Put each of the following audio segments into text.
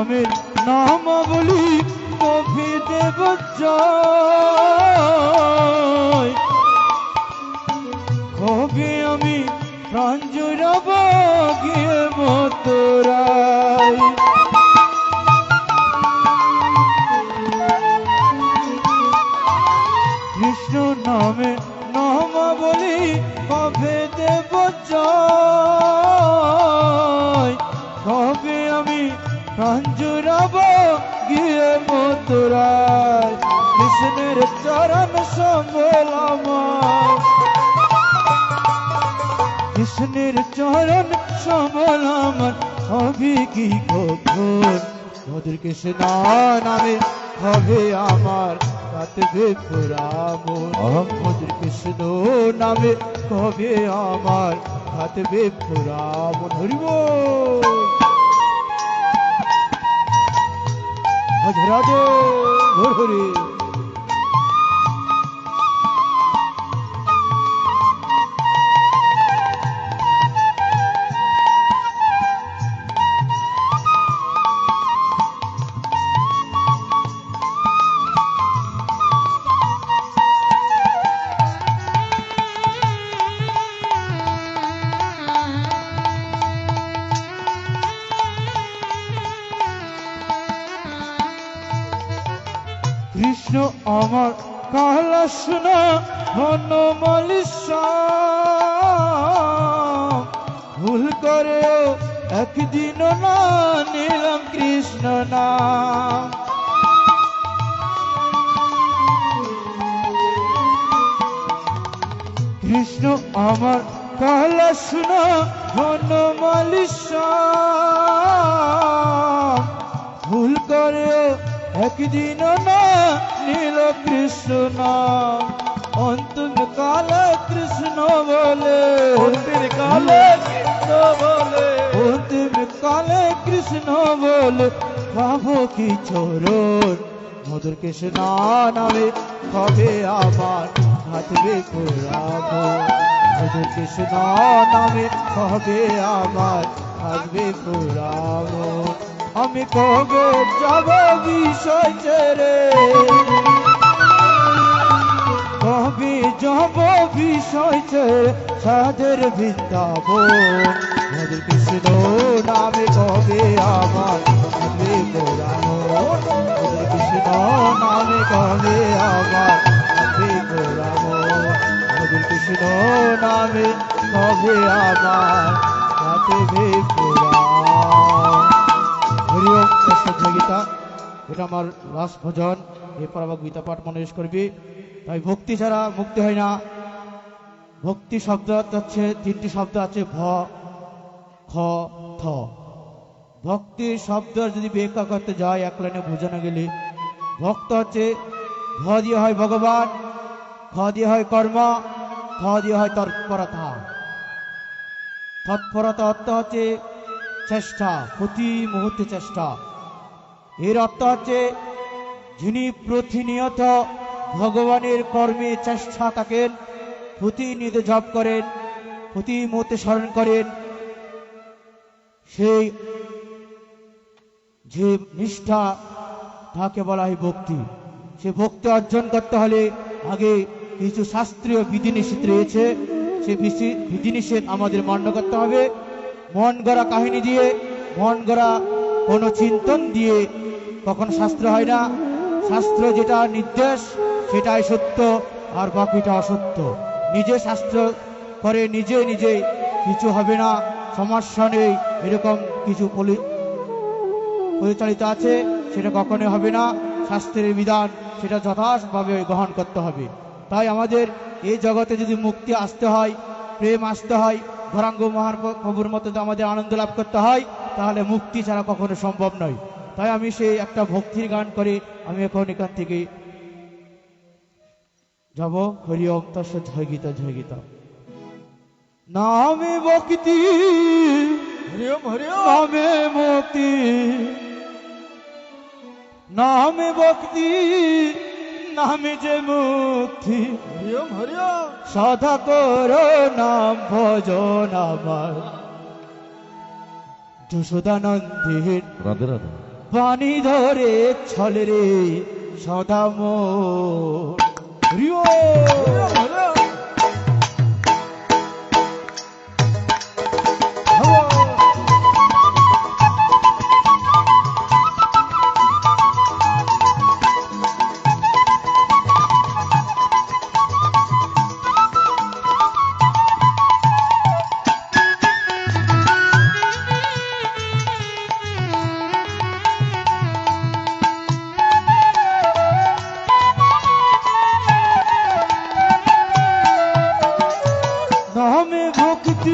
নামের নামাবলী কবি দেব জয়। কবে আমি প্রাণ জুড়াব গিয়ে মথুরায়। কৃষ্ণ নামে নামাবলী কবে দেব জয়। কবে আমি প্রাণ জুড়াব গিয়ে মথুরায়। কৃষ্ণের চরণ সম্বল আমার, কৃষ্ণের চরণ সম্বল আমার হবে কি কখন। মধুর কৃষ্ণ নামে হবে আমার কাটবে পুরা মন। মধুর কৃষ্ণ নামে হবে আমার কাটবে পুরা মন। হরিব রাধে রাধে হরি হরি। কৃষ্ণ আমার কালা সোনা বনমালিশা, ভুল করে একদিন না নিলাম কৃষ্ণ নাম। কৃষ্ণ আমার কালা সোনা বনমালিশা, ভুল করে একদিন না নীল কৃষ্ণ নাম। অন্তিম কালে কৃষ্ণ বলে, অন্তিম কালে কৃষ্ণ বলে, অন্তিম কালে কৃষ্ণ বলে পাবো কি চরণ। মধুর কৃষ্ণ নামে কবে আমার কাটবে পুরা মন। মধুর কৃষ্ণ নামে কবে আমার কাটবে পুরা মন। আমি কবে যাব বিষয় ছেড়ে, কবে যাব বিষয় ছেড়ে সাধের বৃন্দাবন। মধুর কৃষ্ণ নামে কবে আমার কাটবে পুরা মন। মধুর কৃষ্ণ নামে কবে আমার কাটবে পুরা মন। মধুর কৃষ্ণ নামে কবে আমার কাটবে পুরা। হরি ওম তৎসৎ গীতা। এটা আমার লাস্ট ভজন। এরপর আবার গীতা পাঠ মনোনিবেশ করবি। তাই ভক্তি ছাড়া মুক্তি হয় না। ভক্তি শব্দ হচ্ছে তিনটি শব্দ আছে, ভ খ থ। ভক্তি শব্দ যদি ব্যাখ্যা করতে যায় এক লাইনে বোঝানো গেলে, ভক্ত হচ্ছে ভ দিয়ে হয় ভগবান, খ দিয়ে হয় কর্ম, থ দিয়ে হয় তৎপরতা। তৎপরতা অর্থ হচ্ছে চেষ্টা, প্রতি মুহূর্তে চেষ্টা। এর অর্থ হচ্ছে যিনি প্রতিনিয়ত ভগবানের কর্মে চেষ্টা থাকেন, প্রতিনিয়ত জপ করেন, প্রতি মুহূর্তে স্মরণ করেন, সেই যে নিষ্ঠা তাকে বলা হয় ভক্তি। সে ভক্তি অর্জন করতে হলে আগে কিছু শাস্ত্রীয় বিধিনিষেধ রয়েছে, সে বিধিনিষেধ আমাদের মান্য করতে হবে। মন গড়া কাহিনী দিয়ে, মন গড়া কোনো চিন্তন দিয়ে কখনো শাস্ত্র হয় না। শাস্ত্র যেটা নির্দেশ সেটাই সত্য, আর বাকিটা অসত্য। নিজে শাস্ত্র করে নিজে নিজে কিছু হবে না, সমস্যা নেই, এরকম কিছু পরিচালিত আছে, সেটা কখনোই হবে না। শাস্ত্রের বিধান সেটা যথাযথভাবে গ্রহণ করতে হবে। তাই আমাদের এই জগতে যদি মুক্তি আসতে হয়, প্রেম আসতে হয়, গৌরাঙ্গ মহাপ্রভুর মতো আমাদের আনন্দ লাভ করতে হয়, তাহলে মুক্তি ছাড়া কখনো সম্ভব নয়। তাই আমি সেই একটা ভক্তির গান করে আমি এখন এখান থেকে যাব। হরি ওম তৎসৎ। জয় গীতা, জয় গীতা। নামে ভক্তি, হরি ওম হরি ওম। নামে মুক্তি, নামে ভক্তি, নামে যে মুক্তি। হরি ওম হরি ওম। সদা করো নাম ভজন আমার যশোদানন্দীর। রাধে রাধে। পানি ধরে ছলে রে সদা মোর। হরি ওম। হরিওম হরিওম নামে ভক্তি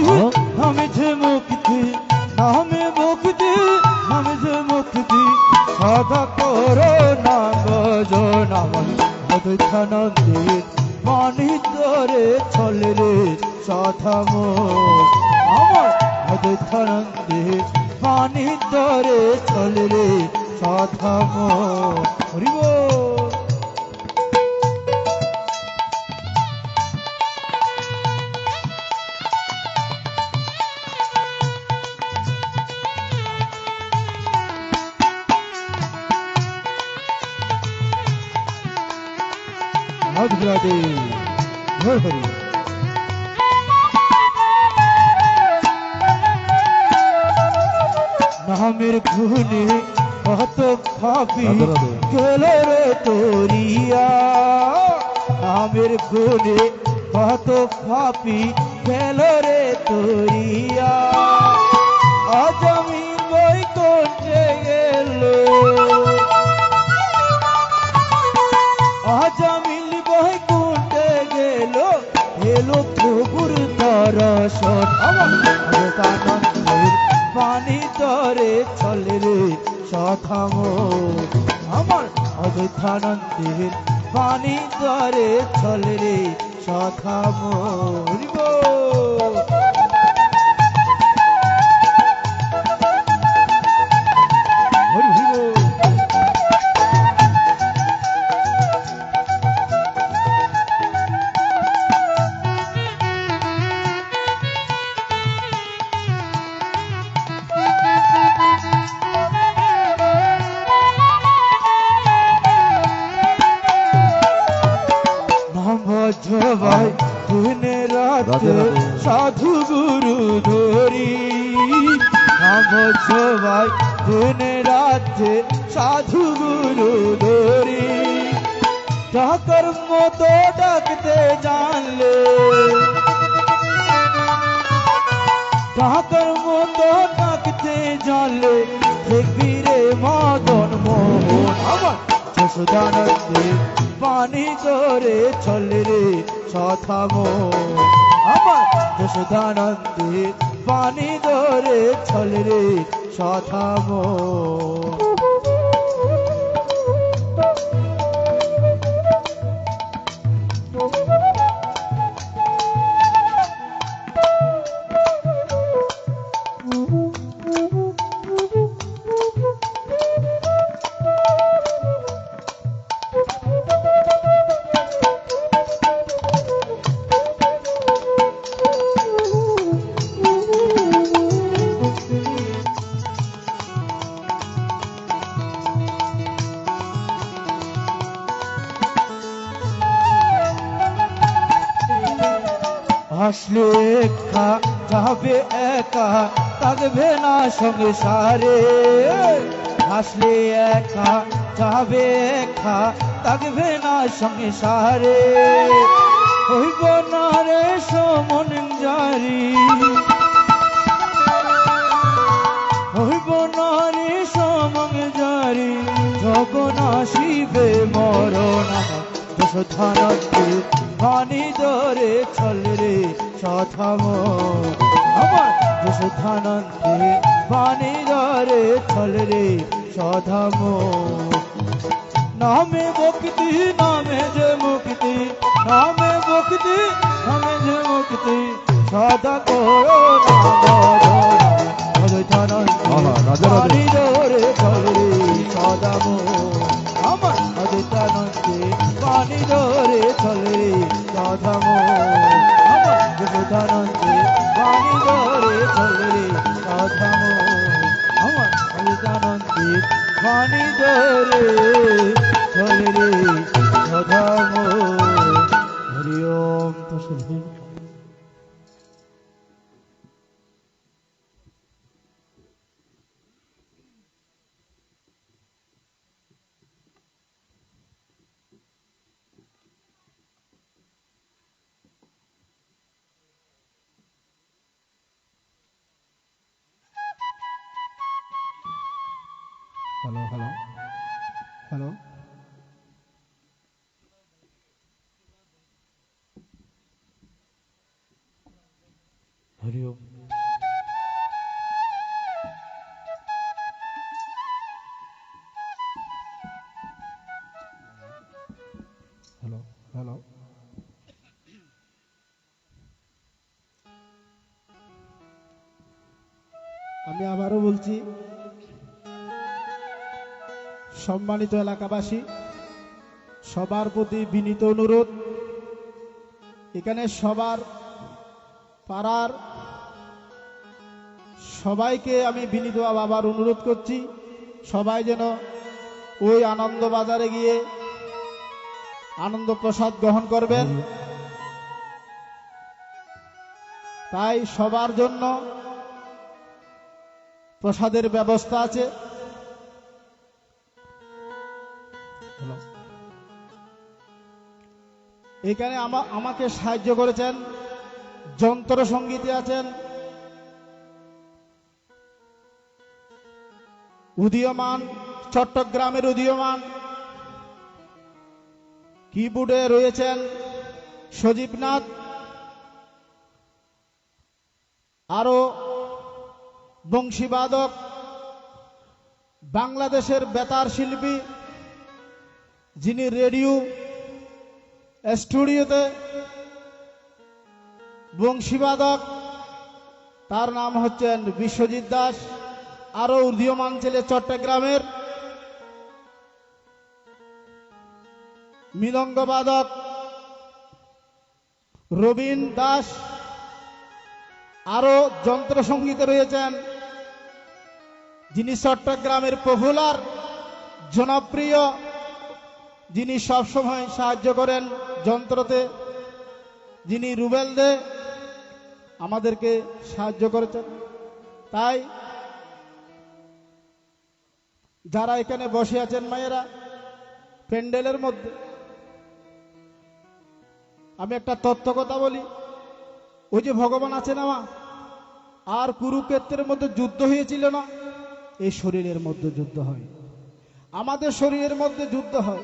নামে যে মুক্তি, নামে ভক্তি নামে যে মুক্তি, সদা করো নাম ভজন আমার অদ্বৈতানন্দের পানি ধরে ছলে রে সদা মোর। আমার অদ্বৈতানন্দের পানি ধরে ছলে রে সদা মোর। হরি বল। রাধে রাধে, হরি হরি। নামের গুণে কত পাপী রাধে রাধে। গেল রে তোরিয়া, নামের গুণে কত পাপী গেল রে তোরিয়া, আজ আমি বৈকুণ্ঠে গেল, আজ আমি বৈকুণ্ঠে গেল, এলো প্রভুর দর্শন। আমার অদ্বৈতানন্দের পানি ধরে ছলে রে সদা মোর। আমার অদ্বৈতানন্দের পানি ধরে ছলে রে সদা মোর। হরি বল। হরি হরি বল। ভাই দিনে রাতে রাধে রাধে। সাধু গুরু ধরি, ভাই দিনে রাতে সাধু গুরু ধরি, ডাকার মতো ডাকতে জানলে, ডাকার মতো ডাকতে জানলে, দেখবি রে মদন মোহন। আমার যশোদানন্দে পানি ধরে ছলে রে সদা মোর। আমার যশোদানন্দে পানি ধরে ছলে রে সদা মোর। আসলে একা যাবে একা, থাকবে না সংসারে, আসলে একা যাবে একা, থাকবে না সংসারে, হইব না রে সমন জারি, হইব না রে সমন জারি, যখন আসিবে মরণ। যশোদানন্দের পানি ধরে ছলে রে সদা মোর। আমার যশোদানন্দের পানি ধরে ছলে রে সদা মোর। নামে ভক্তি নামে যে মুক্তি, নামে ভক্তি নামে যে মুক্তি, সদা করো অদ্বৈতানন্দ পানি ধরে ছলে রে সদা মোর। আমার অদ্বৈতানন্দে পানি ধরে ছলে রে সদা মোর। আমার যশোদানন্দে পানি ধরে ছলে রে সদা মোর। আমার অদ্বৈতানন্দে পানি ধরে চলে রে ধর্ম। হরি ওম তৎসৎ। Hello hello hello. Hari Om. Hello hello. আমি আবারও বলছি, সম্মানিত এলাকাবাসী, সবার প্রতি বিনীত অনুরোধ, এখানে সবার পাড়ার সবাইকে আমি বিনীত আবার অনুরোধ করছি, সবাই যেন ওই আনন্দ বাজারে গিয়ে আনন্দ প্রসাদ গ্রহণ করবেন। তাই সবার জন্য প্রসাদের ব্যবস্থা আছে। এখানে আমাকে সাহায্য করেছেন, যন্ত্র সঙ্গীতে আছেন উদীয়মান, চট্টগ্রামের উদীয়মান, কিবোর্ডে রয়েছেন সজীবনাথ, আরো বংশীবাদক, বাংলাদেশের বেতার শিল্পী যিনি রেডিও স্টুডিওতে বংশীবাদক, তার নাম হচ্ছেন বিশ্বজিৎ দাস। আরো উদীয়মান ছেলে চট্টগ্রামের মৃদঙ্গবাদক রবীন দাস। আরো যন্ত্রসঙ্গীতে রয়েছেন যিনি চট্টগ্রামের পপুলার জনপ্রিয়, যিনি সবসময় সাহায্য করেন যন্ত্রতে, যিনি রুবেল দে আমাদেরকে সাহায্য করেছেন। তাই যারা এখানে বসে আছেন মায়েরা প্যান্ডেলের মধ্যে, আমি একটা তথ্য কথা বলি, ওই যে ভগবান আছেন আমার, আর কুরুক্ষেত্রের মধ্যে যুদ্ধ হয়েছিল না, এই শরীরের মধ্যে যুদ্ধ হয়, আমাদের শরীরের মধ্যে যুদ্ধ হয়।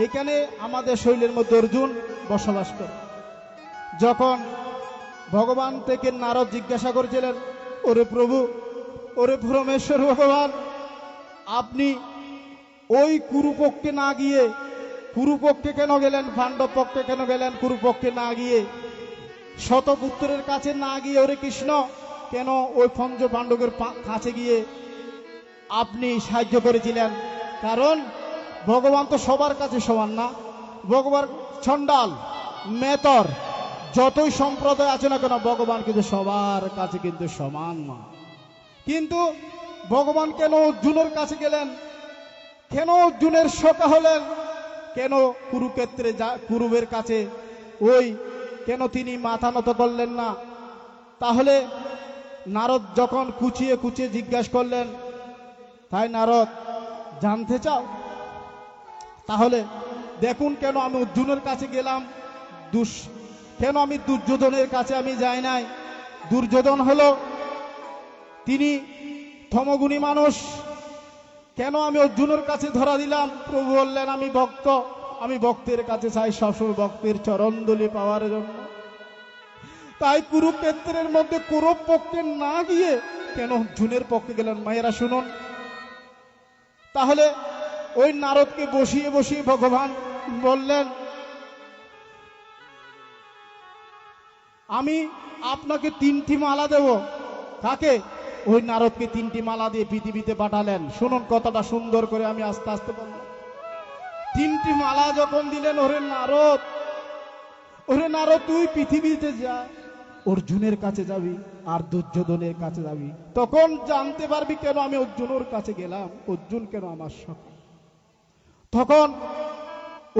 এখানে আমাদের শরীরের মধ্যে অর্জুন বসবাস করে। যখন ভগবান থেকে নারদ জিজ্ঞাসা করেছিলেন, ওরে প্রভু, ওরে পরমেশ্বর ভগবান, আপনি ওই কুরুপক্ষে না গিয়ে, কুরুপক্ষে কেন গেলেন, পাণ্ডব পক্ষে কেন গেলেন, কুরুপক্ষে না গিয়ে, শতপুত্রের কাছে না গিয়ে ওরে কৃষ্ণ কেন ওই পঞ্চ পাণ্ডবের কাছে গিয়ে আপনি সাহায্য করেছিলেন? কারণ ভগবান তো সবার কাছে সমান না, ভগবান চণ্ডাল মেতর যতই সম্প্রদায় আছে না কেন, ভগবান কিন্তু সবার কাছে কিন্তু সমান না। কিন্তু ভগবান কেন অর্জুনের কাছে গেলেন, কেন অর্জুনের সখা হলেন, কেন কুরুক্ষেত্রে কুরুবের কাছে ওই কেন তিনি মাথা নত করলেন না? তাহলে নারদ যখন কুচিয়ে কুচিয়ে জিজ্ঞাসা করলেন, তাই নারদ জানতে চাও? তাহলে দেখুন কেন আমি অর্জুনের কাছে গেলাম, কেন আমি দুর্যোধনের কাছে আমি যাই নাই? দুর্যোধন হলো তিনি তমগুণী মানুষ, কেন আমি অর্জুনের কাছে ধরা দিলাম? প্রভু বললেন, আমি ভক্ত, আমি ভক্তের কাছে চাই সবসময় ভক্তের চরণধুলি পাওয়ার জন্য। তাই কুরুক্ষেত্রের মধ্যে কৌরব পক্ষে না গিয়ে কেন অর্জুনের পক্ষে গেলেন? মায়েরা শুনুন। তাহলে ওই নারদকে বসিয়ে বসিয়ে ভগবান বললেন, আমি আপনাকে 3টি মালা দেব। কাকে? ওই নারদকে 3টি মালা দিয়ে পৃথিবীতে পাঠালেন। শুনুন কথাটা সুন্দর করে, আমি আস্তে আস্তে বললাম। 3টি মালা যখন দিলেন, ওরে নারদ তুই পৃথিবীতে যা, অর্জুনের কাছে যাবি আর দুর্যোধনের কাছে যাবি, তখন জানতে পারবি কেন আমি অর্জুনের কাছে গেলাম, অর্জুন কেন আমার সখা। তখন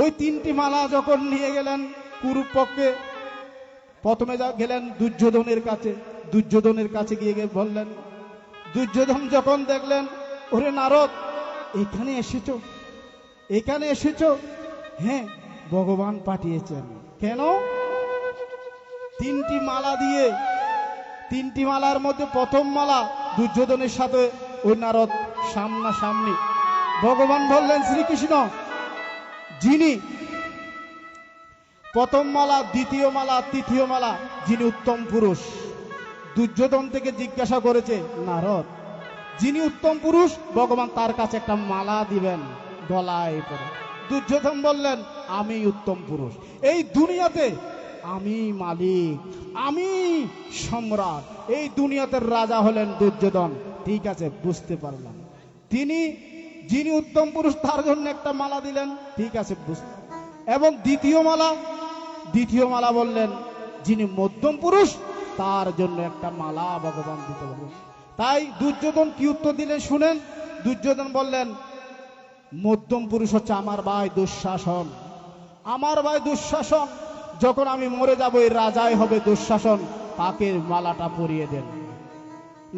ওই 3টি মালা যখন নিয়ে গেলেন কুরুপক্ষে, প্রথমে গেলেন দুর্যোধনের কাছে। দুর্যোধনের কাছে গিয়ে বললেন, দুর্যোধন যখন দেখলেন, ওরে নারদ, এখানে এসেছো, এখানে এসেছো? হ্যাঁ, ভগবান পাঠিয়েছেন। কেন? 3টি মালা দিয়ে, 3টি মালার মধ্যে প্রথম মালা দুর্যোধনের সাথে ওই নারদ সামনাসামনি। ভগবান বললেন, শ্রীকৃষ্ণ যিনি প্রথম মালা, দ্বিতীয় মালা, তৃতীয় মালা, যিনি উত্তম পুরুষ। দুর্যোধন থেকে জিজ্ঞাসা করেছে নারদ, যিনি উত্তম পুরুষ, ভগবান তার কাছে একটা মালা দিবেন গলায় পরে। দুর্যোধন বললেন, আমি উত্তম পুরুষ, এই দুনিয়াতে আমি মালিক, আমি সম্রাট, এই দুনিয়াতে রাজা হলেন দুর্যোধন। ঠিক আছে, বুঝতে পারলাম। তিনি যিনি উত্তম পুরুষ তার জন্য একটা মালা দিলেন, ঠিক আছে বুঝতে। এবং দ্বিতীয় মালা বললেন, যিনি মধ্যম পুরুষ তার জন্য একটা মালা ভগবান দিতে পারবেন। তাই দুর্যোধন কি উত্তর দিলেন শুনেন। দুর্যোধন বললেন, মধ্যম পুরুষ হচ্ছে আমার ভাই দুঃশাসন, আমার ভাই দুঃশাসন, যখন আমি মরে যাব এই রাজাই হবে দুঃশাসন, তাকে মালাটা পরিয়ে দেন।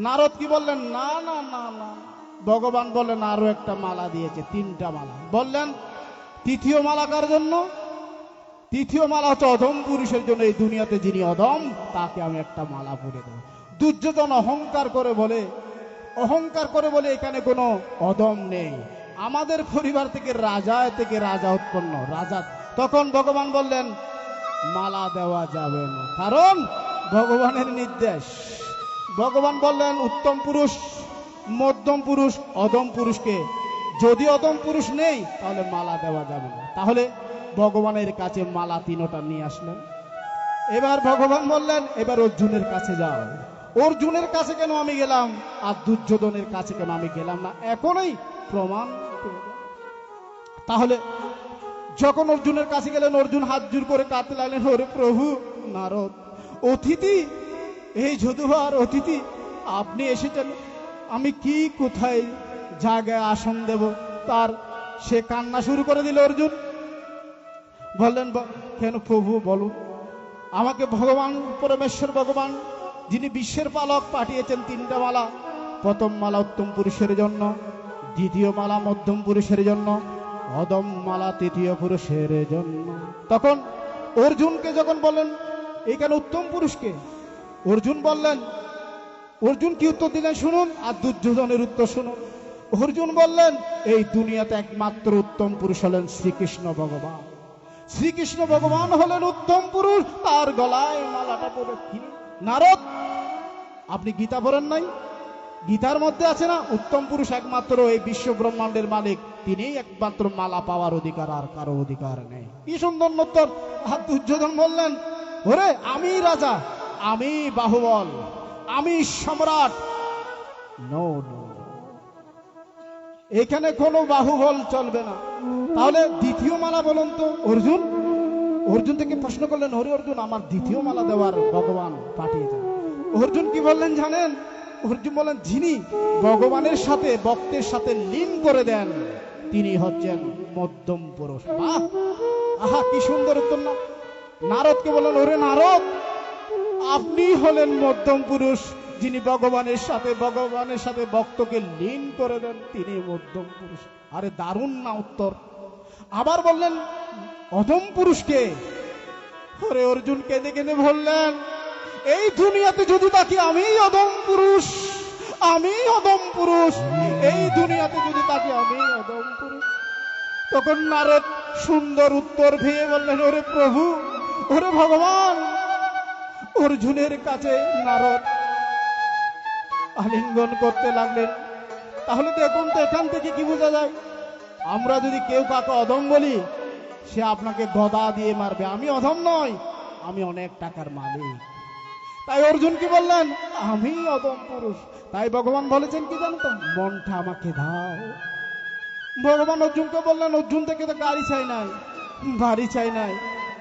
নারদ কি বললেন, না না না না। ভগবান বললেন, আরো একটা মালা দিয়েছে, 3টা মালা। বললেন, তৃতীয় মালা কার জন্য? তৃতীয় মালা হচ্ছে অধম পুরুষের জন্য, এই দুনিয়াতে যিনি অধম তাকে আমি একটা মালা পরিয়ে দেব। দুর্যোধন অহংকার করে বলে এখানে কোনো অধম নেই, আমাদের পরিবার থেকে রাজা উৎপন্ন, রাজা। তখন ভগবান বললেন, মালা দেওয়া যাবে না, কারণ ভগবানের নির্দেশ। ভগবান বললেন, উত্তম পুরুষ, মধ্যম পুরুষ, অধম পুরুষকে, যদি অধম পুরুষ নেই তাহলে মালা দেওয়া যাবে না। তাহলে ভগবানের কাছে মালা 3টা নিয়ে আসলেন। এবার ভগবান বললেন, এবার অর্জুনের কাছে যাও। অর্জুনের কাছে কেন আমি গেলাম আর দুর্যোধনের কাছে কেন আমি গেলাম না, এখনই প্রমাণ। তাহলে যখন অর্জুনের কাছে গেলেন, অর্জুন হাত জোর করে কাঁদতে লাগলেন, ওরে প্রভু নারদ, অতিথি, এই যদুবার অতিথি আপনি এসেছেন, আমি কি কোথায় জায়গায় আসন দেব? তার সে কান্না শুরু করে দিল। অর্জুন বললেন, কেন প্রভু বলুন। আমাকে ভগবান পরমেশ্বর ভগবান যিনি বিশ্বের পালক পাঠিয়েছেন 3টা মালা। প্রথম মালা উত্তম পুরুষের জন্য, দ্বিতীয় মালা মধ্যম পুরুষের জন্য, অধম মালা তৃতীয় পুরুষের জন্য। তখন অর্জুনকে যখন বললেন, এখানে উত্তম পুরুষকে, অর্জুন বললেন, অর্জুন কি উত্তর দিলেন শুনুন, আর দুর্যোধনের উত্তর শুনুন। অর্জুন বললেন, এই দুনিয়াতে একমাত্র উত্তম পুরুষ হলেন শ্রীকৃষ্ণ ভগবান। শ্রীকৃষ্ণ ভগবান হলেন উত্তম পুরুষ, তার গলায় মালাটা পরে। নারদ, আপনি গীতা পড়েন নাই? গীতার মধ্যে আছে না, উত্তম পুরুষ একমাত্র এই বিশ্ব ব্রহ্মাণ্ডের মালিক, তিনিই একমাত্র মালা পাওয়ার অধিকার, আর কারো অধিকার নেই। কি সুন্দর উত্তর। আর দুর্যোধন বললেন, ওরে আমি রাজা, আমি বাহুবল, আমি সম্রাট। নো নো, এখানে কোনো বাহুবল চলবে না। তাহলে দ্বিতীয় মালা বলুন তো। অর্জুন থেকে প্রশ্ন করলেন, হরি অর্জুন, আমার দ্বিতীয় মালা দেওয়ার ভগবান পাঠিয়েছেন। অর্জুন কি বললেন জানেন? অর্জুন বলেন, যিনি ভগবানের সাথে ভক্তের সাথে লীন করে দেন তিনি হচ্ছেন মধ্যম পুরুষ। বাহ, আহা কি সুন্দর উত্তর না। নারদকে বললেন, ওরে নারদ, আপনি হলেন মধ্যম পুরুষ, যিনি ভগবানের সাথে ভক্তকে লীন করে দেন তিনি মধ্যম পুরুষ। আরে দারুণ না উত্তর। আবার বললেন, অধম পুরুষকে। ওরে অর্জুন কেঁদে কেঁদে বললেন, এই দুনিয়াতে যদি তাকে আমি অধম পুরুষ, এই দুনিয়াতে যদি তাকে আমি অধম পুরুষ। তখন নারদ সুন্দর উত্তর ভেবে বললেন, ওরে প্রভু, ওরে ভগবান। অর্জুনের কাছে নারদ আলিঙ্গন করতে লাগলেন। তাহলে দেখুন তো এখান থেকে কি বোঝা যায়, আমরা যদি কেউ কাকে অধম বলি, সে আপনাকে গদা দিয়ে মারবে। আমি অধম নই, আমি অনেক টাকার মালিক। তাই অর্জুন কি বললেন, আমি অধম পুরুষ। তাই ভগবান বলেছেন কি জানো তো, মনটা আমাকে দাও। ভগবান অর্জুনকে বললেন, অর্জুন থেকে তো গাড়ি চাই নাই, বাড়ি চাই নাই,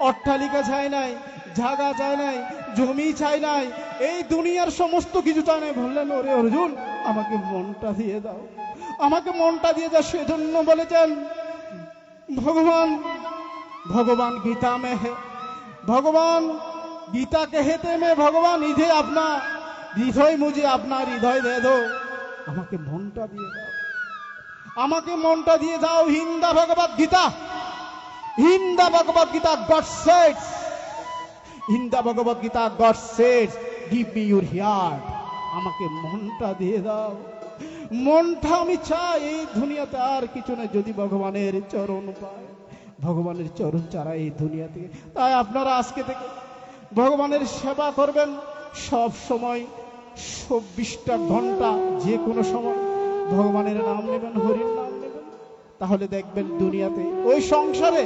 অট্টালিকা চাই নাই, জায়গা চাই নাই, জমি চাই নাই, এই দুনিয়ার সমস্ত কিছু চাই নাই। বললেন, ওরে অর্জুন, আমাকে মনটা দিয়ে দাও, আমাকে মনটা দিয়ে দাও। সেজন্য বলেছেন भगवान भगवान गीता में है, भगवान गीता कहते में भगवान इधे अपना हृदय, मुझे अपना हृदय दे दो, আমাকে মনটা দিয়ে দাও, আমাকে মনটা দিয়ে দাও। হিন্দা ভগবত গীতা, হিন্দা ভগবত গীতা গড সেডস, হিন্দা ভগবত গীতা গড সেডস গিভ মি ইউর হার্ট, আমাকে মনটা দিয়ে দাও। মনটা আমি চাই, এই দুনিয়াতে আর কিছু না, যদি ভগবানের চরণ পায়, ভগবানের চরণ ছাড়া এই দুনিয়া থেকে। তাই আপনারা আজকে থেকে ভগবানের সেবা করবেন সব সময়, 24টা ঘন্টা, যে কোনো সময় ভগবানের নাম নেবেন, হরির নাম নেবেন। তাহলে দেখবেন দুনিয়াতে ওই সংসারে,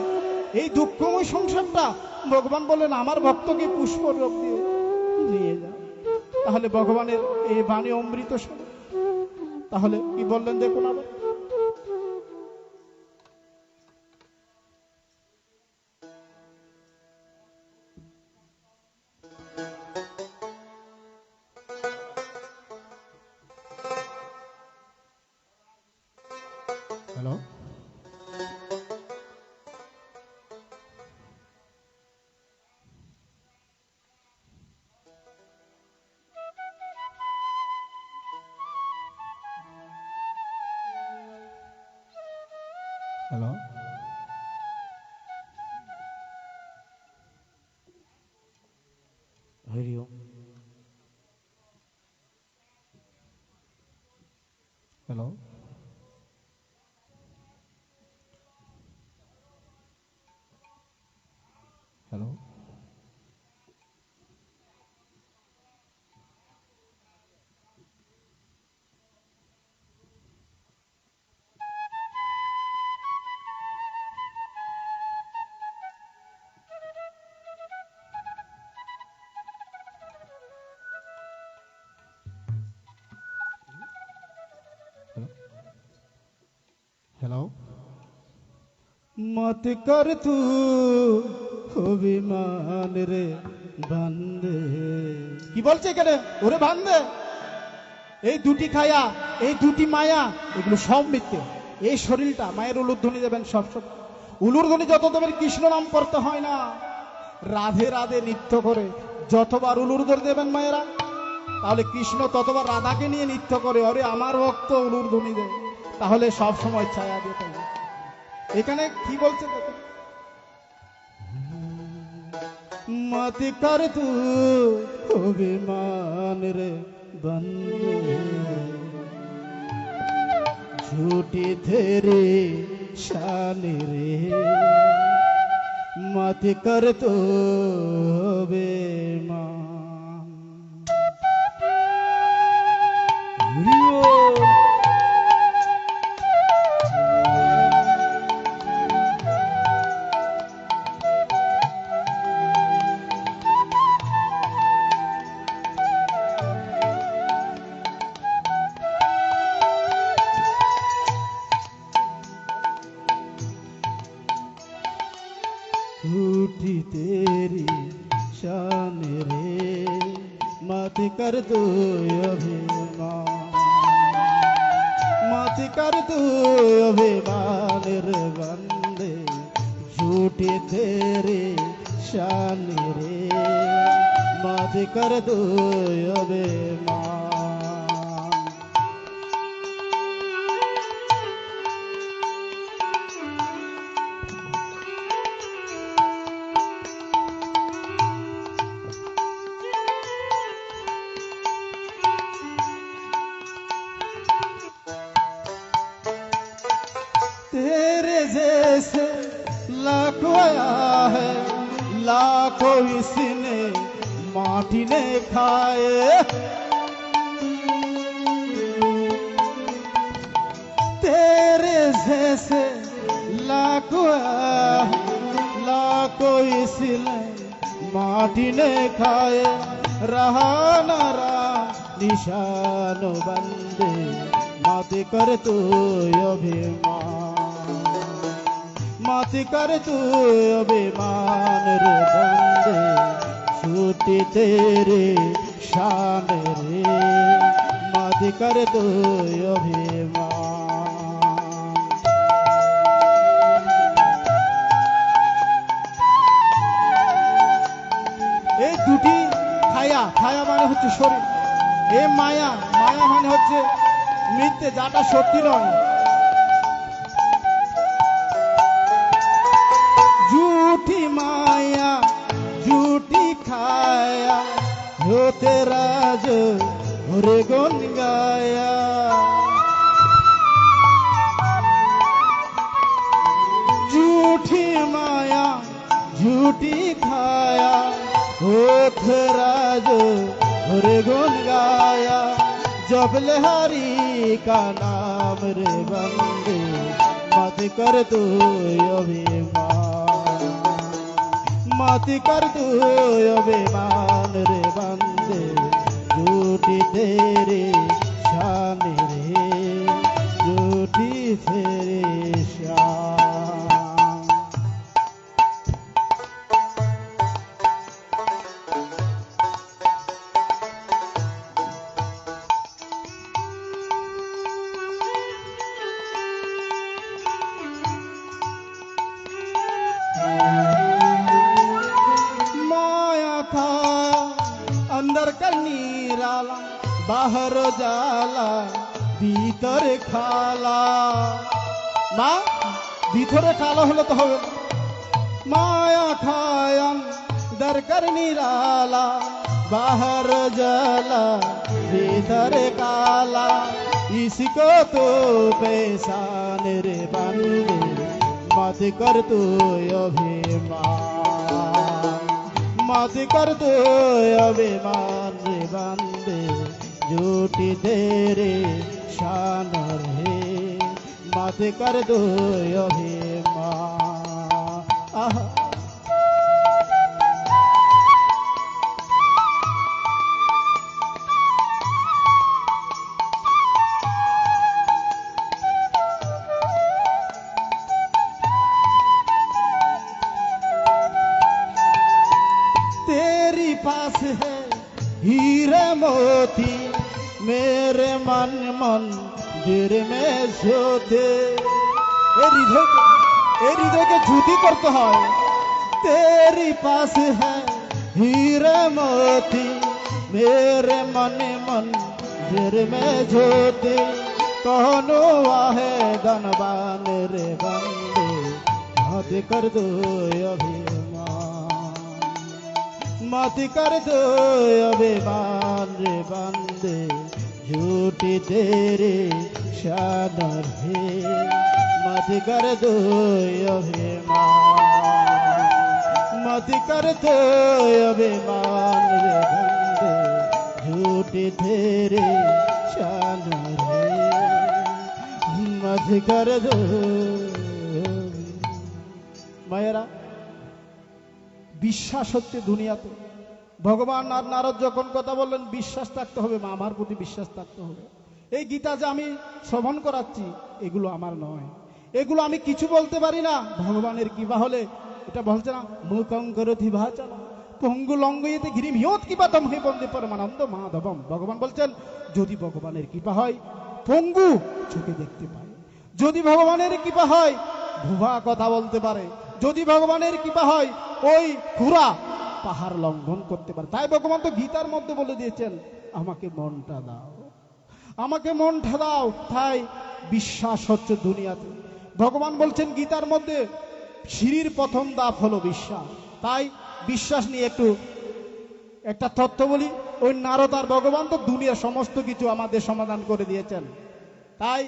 এই দুঃখময় সংসারটা, ভগবান বলেন আমার ভক্তকে পুষ্প রোগ দিয়ে নিয়ে যাও। তাহলে ভগবানের এই বাণী অমৃত শোনো। তাহলে কি বললেন দেখুন আবার, hello, hello, Hari Om. Hello, hello, hello. মত কর তু অভিমান রে বান্দে, কি বলছে এখানে, ওরে বান্দে, এই দুটি খায়া, এই দুটি মায়া, এগুলো সব মিথ্যে। এই শরীরটা মায়ের উলুধ্বনি দেবেন সব সময়, উলুধ্বনি যত দেবেন কৃষ্ণ নাম করতে হয় না, রাধে রাধে নৃত্য করে যতবার উলুধ্বনি দেবেন মায়েরা, তাহলে কৃষ্ণ ততবার রাধাকে নিয়ে নৃত্য করে, অরে আমার ভক্ত উলুধ্বনি দেয়, তাহলে সব সময় ছায়া দিয়ে থাকবে। এখানে কি বলছে দেখুন, মত কর তু অভিমান রে বন্দে, ঝুটি তেরে শান রে, মত কর তু অভিমান। হরি ওম। झूठी तेरी शान रे, मत कर दो अभिमान, मत कर दो अभिमान रे बंदे, झूठी तेरी शान रे, मत कर दो अभिमान। तेरे जैसे लाखों आया है, लाखों इसने माटी ने खाए, तेरे जैसे लाखों आया है, लाखों इसने माटी ने खाए, रहा न रहा निशान बंदे, मत कर तू अभिमान, मत कर तू अभिमान रे बंदे छूटी तेरे शान रे मत कर तू अभिमान। এই দুটি ছায়া, ছায়া মানে হচ্ছে শরীর, এ মায়া, মায়া মানে হচ্ছে মিথ্যে, যাটা সত্যি নয়। झूठी माया झूठी खाया हो तेरा जो रे गुन गाया। झूठी माया झूठी खाया हो तेरा जो रे गुन गाया। जब लहरी का नाम रे बंदे मत कर तू अभिमान, मत कर तू अभिमान रे बंदे झूठी तेरे शान रे झूठी तेरे शान। अंदर का नीराला बाहर जाला भीतर खाला। ना ভিতরে কালো হলে তো হবে না। মায়া খায়াম দরকার নিরালা बाहर जाला भीतर काला। इसको तो पहचान रे बंदे मत कर तू अभिमान, मत कर तू अभिमान रे बंदे झूठी तेरे शान रे मत कर तू अभिमान। आहा पास है हीरे मोती मेरे मन मंदिर में ज्योति। हृदय के झूठी करते हैं। तेरी पास है हीरे मोती मेरे मन मंदिर में ज्योति। कौनो आहे धनवान रे बंदे मत कर दो अभिमान, मत कर दो अभिमान रे बंदे झूठी तेरे शान रे मत कर दो अभिमान, मत कर दो अभिमान रे बंदे झूठी तेरे शान रे मत कर दो। मायरा বিশ্বাস হচ্ছে দুনিয়াতে ভগবান আর নারদ যখন কথা বললেন বিশ্বাস থাকতে হবে, মা আমার প্রতি বিশ্বাস থাকতে হবে। এই গীতা যে আমি শ্রবণ করাচ্ছি এগুলো আমার নয়, এগুলো আমি কিছু বলতে পারি না। ভগবানের কৃপা হলে এটা বলছে না মুখং করোতি ভাচনা পঙ্গু লঙ্ঘয়িতে গিরিম হিয়ত কৃপাতম হে বন্দে পরমানন্দ মাধবম। ভগবান বলছেন যদি ভগবানের কৃপা হয় পঙ্গু চোখে দেখতে পায়, যদি ভগবানের কৃপা হয় ভুভা কথা বলতে পারে, যদি ভগবানের কৃপা হয় ওই ঘোড়া পাহাড় লঙ্ঘন করতে পারে। তাই ভগবান তো গীতার মধ্যে বলে দিয়েছেন আমাকে মনটা দাও, আমাকে মনটা দাও। তাই বিশ্বাস হচ্ছে দুনিয়াতে। ভগবান বলছেন গীতার মধ্যে সিঁড়ির প্রথম ধাপ হলো বিশ্বাস। তাই বিশ্বাস নিয়ে একটা তথ্য বলি। ওই নারদ আর ভগবান তো দুনিয়ার সমস্ত কিছু আমাদের সমাধান করে দিয়েছেন। তাই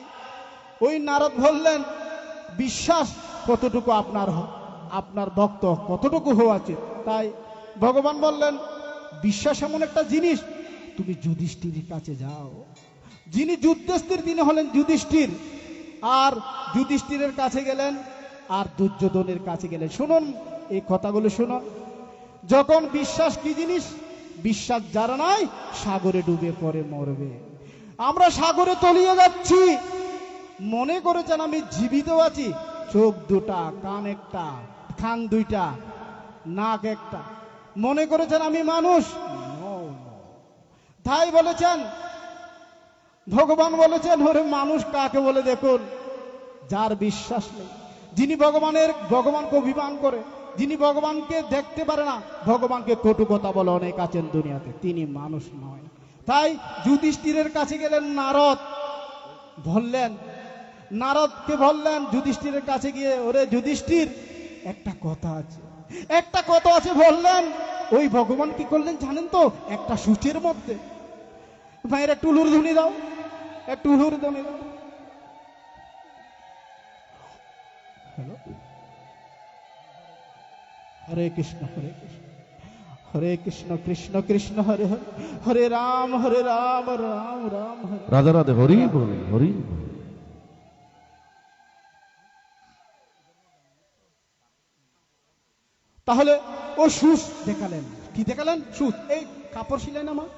ওই নারদ বললেন বিশ্বাস কতটুকু আপনার ভক্ত কতটুকু হওয়া উচিত। তাই ভগবান বললেন বিশ্বাস এমন একটা জিনিস, তুমি যুধিষ্ঠিরের কাছে যাও। যিনি যুদ্ধস্থির তিনি হলেন যুধিষ্ঠির, আর যুধিষ্ঠিরের কাছে গেলেন আর দুর্যোধনের কাছে গেলেন। শুনুন এই কথাগুলো শুনুন। যখন বিশ্বাস কি জিনিস, বিশ্বাস যারা নাই সাগরে ডুবে পড়ে মরবে। আমরা সাগরে তলিয়ে যাচ্ছি, মনে করেছেন আমি জীবিত আছি, চোখ দুটা, কান একটা, কান দুইটা, নাক একটা, মনে করেছেন আমি মানুষ? No, no. তাই বলেছেন, ভগবান বলেছেন, ওরে মানুষ কাকে বলে দেখুন, যার বিশ্বাস নেই, যিনি ভগবানকে অভিমান করে, যিনি ভগবানকে দেখতে পারে না, ভগবানকে কটু কথা বলে অনেক আছেন দুনিয়াতে, তিনি মানুষ নয়। তাই যুধিষ্ঠিরের কাছে গেলেন নারদ, নারদকে বললেন যুধিষ্ঠিরের কাছে গিয়ে, ওরে যুধিষ্ঠির, একটা কথা আছে বললেন। ওই ভগবান কি করলেন জানেন তো? একটা সূচের মধ্যে, ভাইয়ের একটু উলুধ্বনি দাও, একটু উলুধ্বনি দাও। হ্যালো, হরে কৃষ্ণ হরে কৃষ্ণ, হরে কৃষ্ণ কৃষ্ণ কৃষ্ণ হরে হরে, হরে রাম রাম রাম হরে। রাধে রাধে, হরি বল হরি বল। তাহলে ও সুচ দেখালেন, কি দেখালেন? সুচ, এই কাপড় ছিলেন আমার,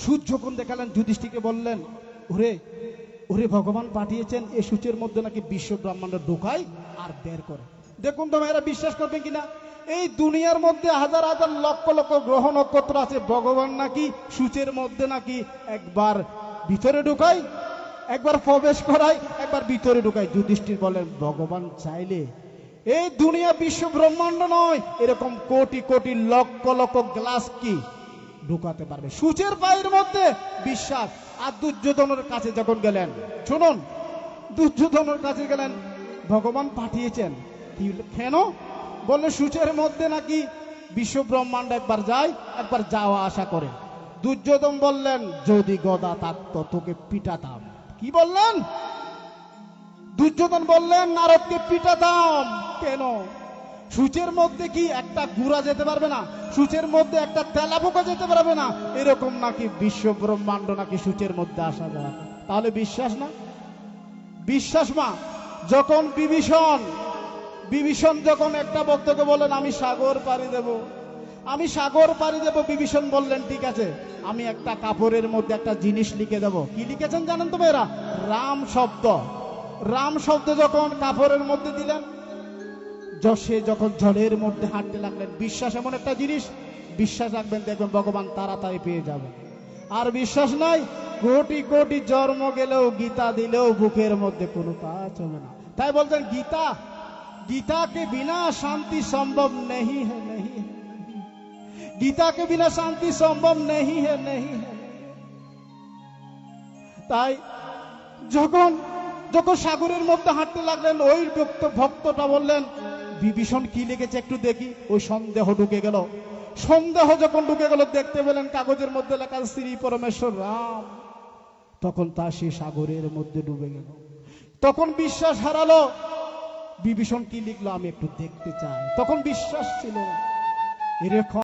সুচ যখন দেখালেন, যুধিষ্ঠিরকে বললেন, ওরে ওরে ভগবান পাঠিয়েছেন এই সূচের মধ্যে নাকি বিশ্ব ব্রহ্মাণ্ড ঢোকায় আর বের করে। দেখুন তো এরা বিশ্বাস করবে কিনা? এই দুনিয়ার মধ্যে হাজার হাজার লক্ষ লক্ষ গ্রহ নক্ষত্র আছে, ভগবান নাকি সূচের মধ্যে নাকি একবার ভিতরে ঢুকায়, একবার প্রবেশ করায়, একবার ভিতরে ঢুকায়। যুধিষ্ঠির বলেন, ভগবান চাইলে এই দুনিয়া বিশ্ব ব্রহ্মাণ্ড নয়, এরকম কোটি কোটি লক্ষ লক্ষ গ্লাস কি ঢুকাতে পারবে সূচের পায়ের মধ্যে। বিশ্বাস। আর দুর্যোধনের কাছে যখন গেলেন, শুনুন, দুর্যোধনের কাছে গেলেন, ভগবান পাঠিয়েছেন, কি কেন? বললে সূচের মধ্যে নাকি বিশ্ব ব্রহ্মাণ্ড একবার যায়, একবার যাওয়া আসা করে। দুর্যোধন বললেন, যদি গদা থাকতো তোকে পিটাতাম। কি বললেন? দুর্যোধন বললেন, নারদকে পিটাতাম। কেন? সূচের মধ্যে কি একটা গুড়া যেতে পারবে না? সূচের মধ্যে একটা তেলাপোকা যেতে পারবে না? এরকম নাকি বিশ্ব ব্রহ্মাণ্ড নাকি সূচের মধ্যে আসা যায়। তাহলে বিশ্বাস না? বিশ্বাস মা। যখন বিভীষণ যখন একটা ভক্তকে বললেন, আমি সাগর পাড়ি দেব, আমি সাগর পাড়ি দেব, বিভীষণ বললেন, ঠিক আছে, আমি একটা কাপড়ের মধ্যে একটা জিনিস লিখে দেব। কি লিখেছেন জানেন তো মেয়েরা? রাম শব্দ। রাম শব্দ যখন কাপড়ের মধ্যে দিলেন, সে যখন জলের মধ্যে হাঁটতে লাগলেন। বিশ্বাস এমন একটা জিনিস, বিশ্বাস রাখবেন, দেখবেন ভগবান তাড়াতাড়ি পেয়ে যাবেন। আর বিশ্বাস নাই, কোটি কোটি জন্ম গেলেও, গীতা দিলেও বুকের মধ্যে কোনো কাজ হবে না। তাই বলতেন, गीता के बिना शांति संभव नहीं है, नहीं है। गीता के बिना शांति संभव नहीं है, नहीं है। তাই যখন সাগরের মধ্যে হাঁটতে লাগলেন, ওই ভক্তটা বললেন, বিভীষণ কি লিখেছে একটু দেখি। ওই সন্দেহ ঢুকে গেল। সন্দেহ যখন ঢুকে গেল, দেখতে পেলেন কাগজের মধ্যে লেখা শ্রী পরমেশ্বর রাম। তখন তা সে সাগরের মধ্যে ডুবে গেল। তখন বিশ্বাস হারালো। বিভীষণ কি লিখলো আমি একটু দেখতে চাই। তখন বিশ্বাস ছিল না। এরকম